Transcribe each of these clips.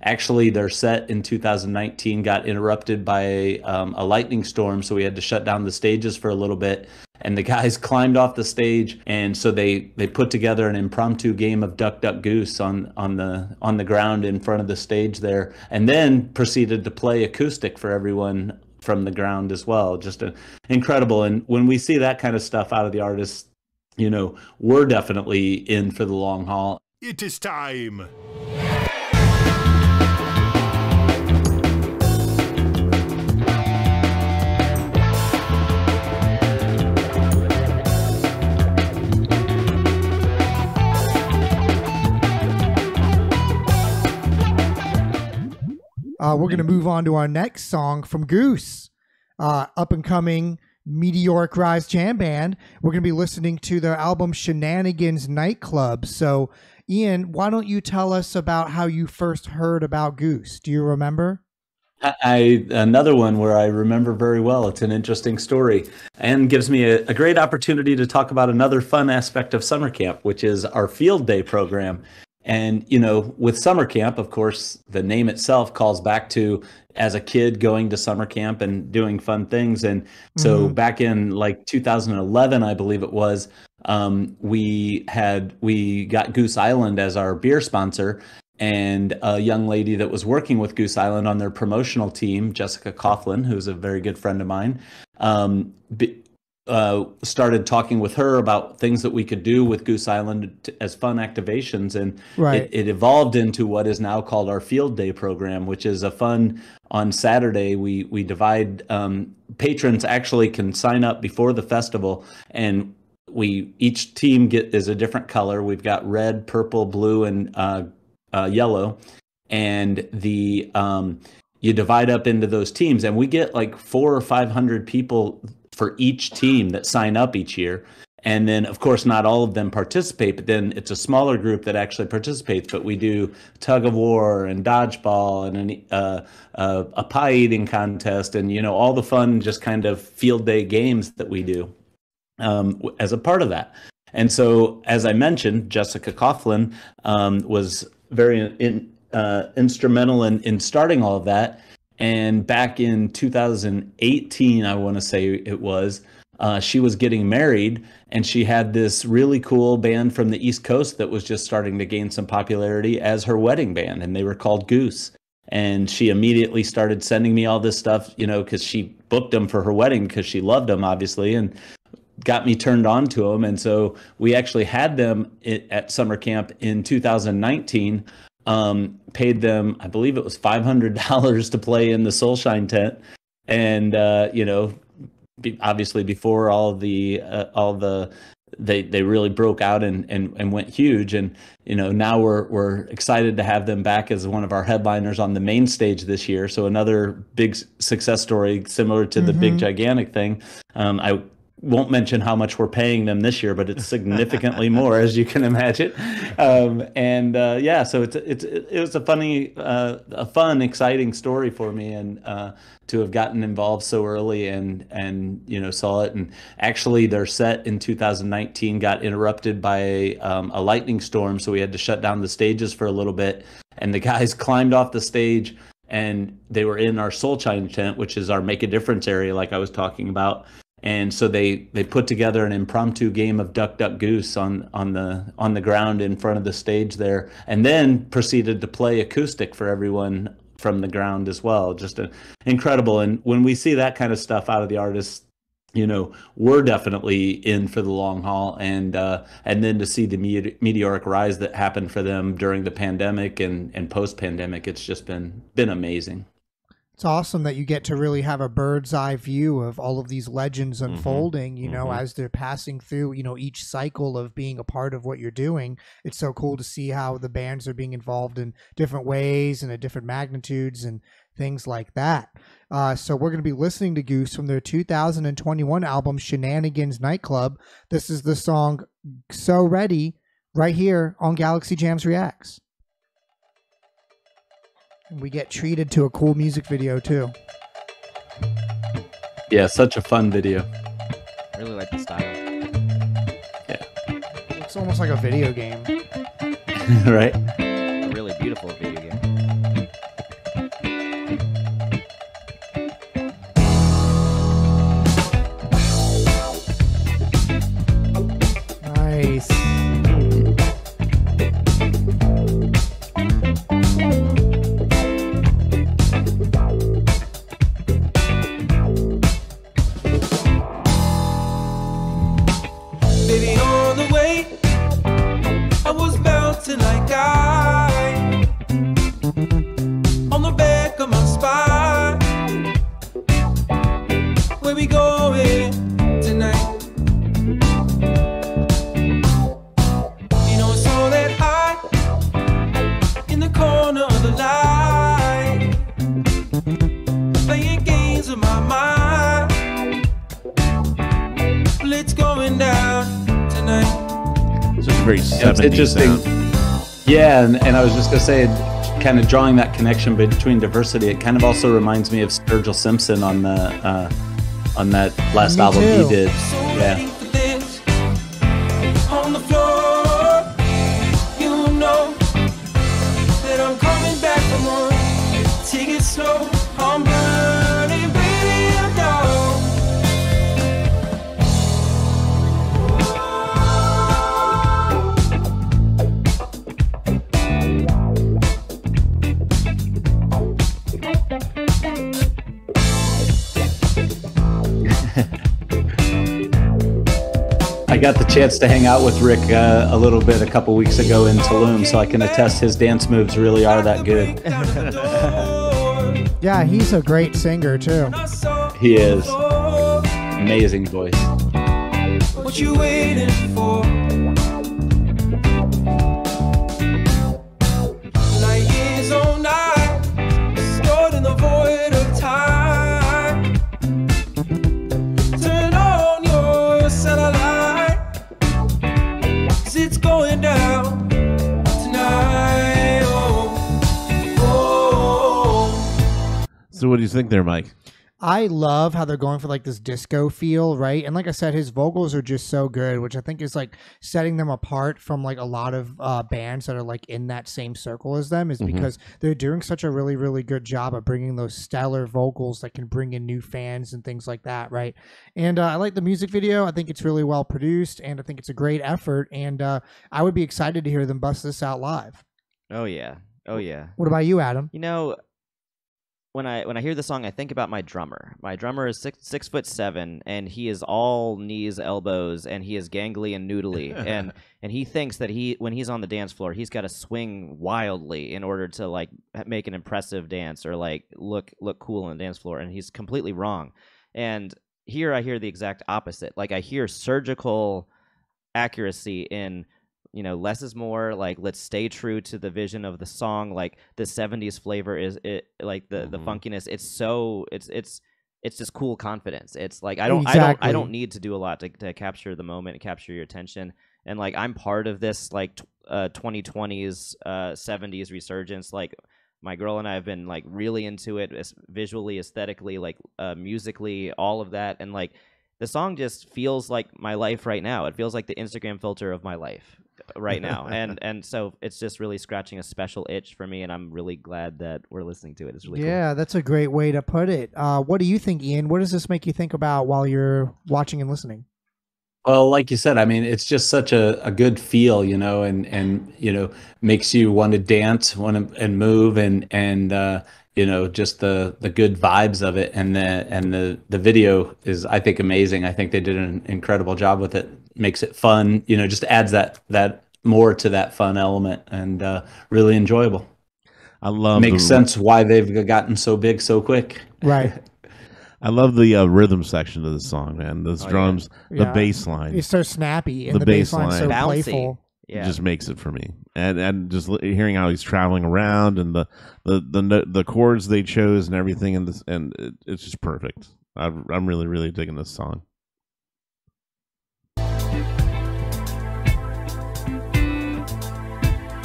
actually their set in 2019 got interrupted by a lightning storm, so we had to shut down the stages for a little bit. And the guys climbed off the stage, and so they put together an impromptu game of Duck Duck Goose on the ground in front of the stage there, and then proceeded to play acoustic for everyone from the ground as well. Just incredible. And when we see that kind of stuff out of the artists, we're definitely in for the long haul. It is time. We're going to move on to our next song from Goose, up and coming meteoric rise jam band. We're going to be listening to their album Shenanigans Nightclub. So, Ian, why don't you tell us about how you first heard about Goose? Do you remember? Another one where I remember very well. It's an interesting story and gives me a great opportunity to talk about another fun aspect of summer camp, which is our field day program. And, with summer camp, of course, the name itself calls back to as a kid going to summer camp and doing fun things. And so back in like 2011, I believe it was, we got Goose Island as our beer sponsor. And a young lady that was working with Goose Island on their promotional team, Jessica Coughlin, who's a very good friend of mine, started talking with her about things that we could do with Goose Island as fun activations. And it evolved into what is now called our Field Day program, which is a fun on Saturday. We divide, patrons actually can sign up before the festival, and each team is a different color. We've got red, purple, blue, and yellow. And you divide up into those teams, and we get like 400 or 500 people for each team that sign up each year. And then, of course, not all of them participate, but then it's a smaller group that actually participates. But we do tug of war and dodgeball and a pie eating contest and, all the fun, just kind of field day games that we do as a part of that. And so, as I mentioned, Jessica Coughlin was very instrumental in starting all of that. And back in 2018, I want to say it was, she was getting married, and she had this really cool band from the East Coast that was just starting to gain some popularity as her wedding band, and they were called Goose. And she immediately started sending me all this stuff, because she booked them for her wedding because she loved them, obviously, and got me turned on to them. And so we actually had them at summer camp in 2019. Paid them, I believe it was $500 to play in the Soulshine tent. And, obviously before they really broke out and went huge. And, now we're excited to have them back as one of our headliners on the main stage this year. So another big success story, similar to the Big Gigantic thing. I won't mention how much we're paying them this year, but it's significantly more, as you can imagine. So it was a fun, exciting story for me, and to have gotten involved so early and saw it. And actually, their set in 2019 got interrupted by a lightning storm, so we had to shut down the stages for a little bit. And the guys climbed off the stage, and they were in our Soulshine tent, which is our Make a Difference area, like I was talking about. And so they put together an impromptu game of Duck Duck Goose on the ground in front of the stage there, and then proceeded to play acoustic for everyone from the ground as well. Just incredible. And when we see that kind of stuff out of the artists, we're definitely in for the long haul. And then to see the meteoric rise that happened for them during the pandemic and post-pandemic, it's just been amazing. It's awesome that you get to really have a bird's eye view of all of these legends unfolding, as they're passing through, each cycle of being a part of what you're doing. It's so cool to see how the bands are being involved in different ways and at different magnitudes and things like that. So we're going to be listening to Goose from their 2021 album, Shenanigans Nightclub. This is the song So Ready right here on Galaxy Jams Reacts. We get treated to a cool music video too. Yeah, such a fun video. I really like the style. Yeah. It's almost like a video game. Right? A really beautiful video game. very 70s interesting. sound. Yeah, and I was just gonna say, kind of drawing that connection between diversity, it kind of also reminds me of Sturgill Simpson on that last album he did. Yeah. I got the chance to hang out with Rick a little bit a couple weeks ago in Tulum, so I can attest his dance moves really are that good. Yeah, he's a great singer too. He is. Amazing voice. What you waiting for? Like years on night, stored in the void of time. Turn on your satellite, 'cause it's going down tonight. So what do you think there, Mike? I love how they're going for like this disco feel, right? And like I said, his vocals are just so good, which I think is like setting them apart from like a lot of bands that are like in that same circle as them, is because they're doing such a really, really good job of bringing those stellar vocals that can bring in new fans and things like that, right? And I like the music video. I think it's really well produced, and I think it's a great effort. And I would be excited to hear them bust this out live. Oh yeah, oh yeah. What about you, Adam? You know, when I hear the song, I think about my drummer. My drummer is 6'7", and he is all knees, elbows, and he is gangly and noodly, and he thinks that when he's on the dance floor, he's got to swing wildly in order to like make an impressive dance or like look cool on the dance floor, and he's completely wrong. And here I hear the exact opposite. Like I hear surgical accuracy in, you know, less is more. Like, let's stay true to the vision of the song. Like the 70s flavor is it, like the funkiness. It's just cool confidence. It's like I don't need to do a lot to capture the moment and capture your attention. And like I'm part of this like 2020s 70s resurgence. Like my girl and I have been like really into it, visually, aesthetically, like musically, all of that. And like the song just feels like my life right now. It feels like the Instagram filter of my life right now. and so it's just really scratching a special itch for me, and I'm really glad that we're listening to it. It's really cool. That's a great way to put it. What do you think, Ian? What does this make you think about while you're watching and listening? Well, like you said, I mean, it's just such a good feel, you know, and you know, makes you want to dance, and move, and you know, just the good vibes of it, and the video is, I think, amazing. I think they did an incredible job with it. Makes it fun, you know, just adds that more to that fun element, and really enjoyable. I love makes sense why they've gotten so big so quick. Right. I love the rhythm section of the song, man. Those drums, the bass line. It's so snappy, and the bass line so bouncy. playful. Yeah. Just makes it for me, and just hearing how he's traveling around, and the chords they chose and everything, and it's just perfect. I'm really, really digging this song.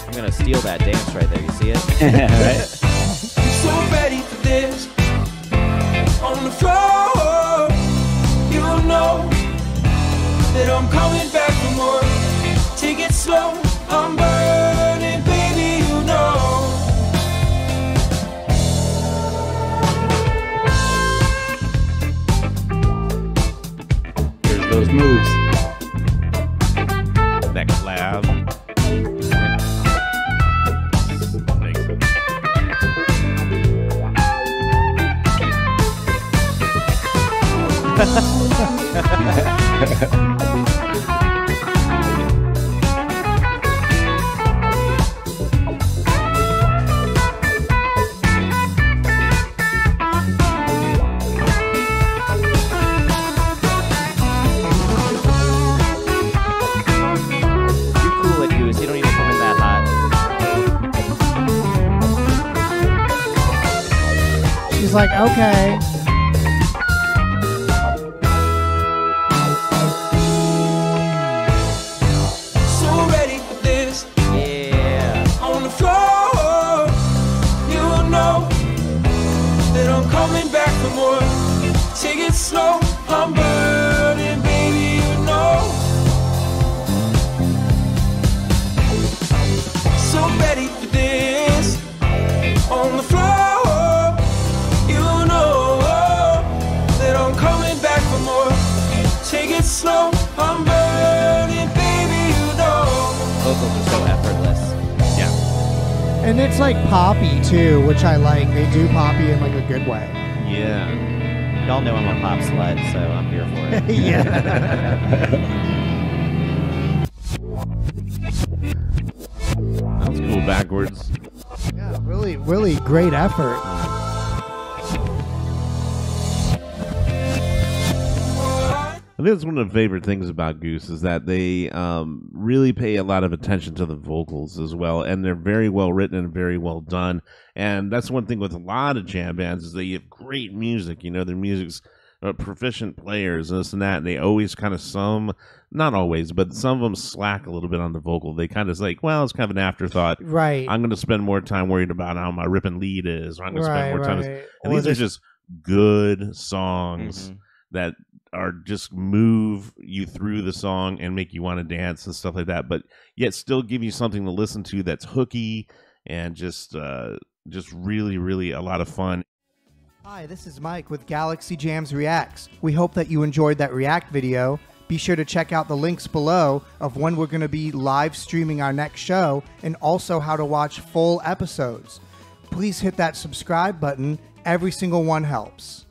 I'm gonna steal that dance right there. You see it? Right? So ready for this. On the floor, you know that I'm coming back for more. Take it slow, I'm burning, baby, you know. There's those moves. Next lab. You cool it, Goose. You don't need to come in that hot. She's like, okay. So ready coming back for more. Take it slow, I'm burning, baby, you know. So ready for this, on the floor. You know that I'm coming back for more. Take it slow, I'm burning, baby, you know. Vocals are so effortless. Yeah. And it's like poppy too, which I like. They do poppy in like a good way. Yeah. Y'all know I'm a pop slut, so I'm here for it. Yeah. That was cool backwards. Yeah, really, really great effort. I think that's one of the favorite things about Goose is that they really pay a lot of attention to the vocals as well, and they're very well written and very well done. And that's one thing with a lot of jam bands is they have great music. You know, their music's proficient players and this and that, and they always kind of not always, but some of them slack a little bit on the vocal. They kind of like, well, it's kind of an afterthought. Right. I'm going to spend more time worried about how my ripping lead is, or I'm going to spend more time. Right. And these are just good songs that are just move you through the song and make you want to dance and stuff like that, but yet still give you something to listen to that's hooky and just really, really a lot of fun. Hi, this is Mike with Galaxy Jams Reacts. We hope that you enjoyed that React video. Be sure to check out the links below of when we're going to be live streaming our next show and also how to watch full episodes. Please hit that subscribe button. Every single one helps.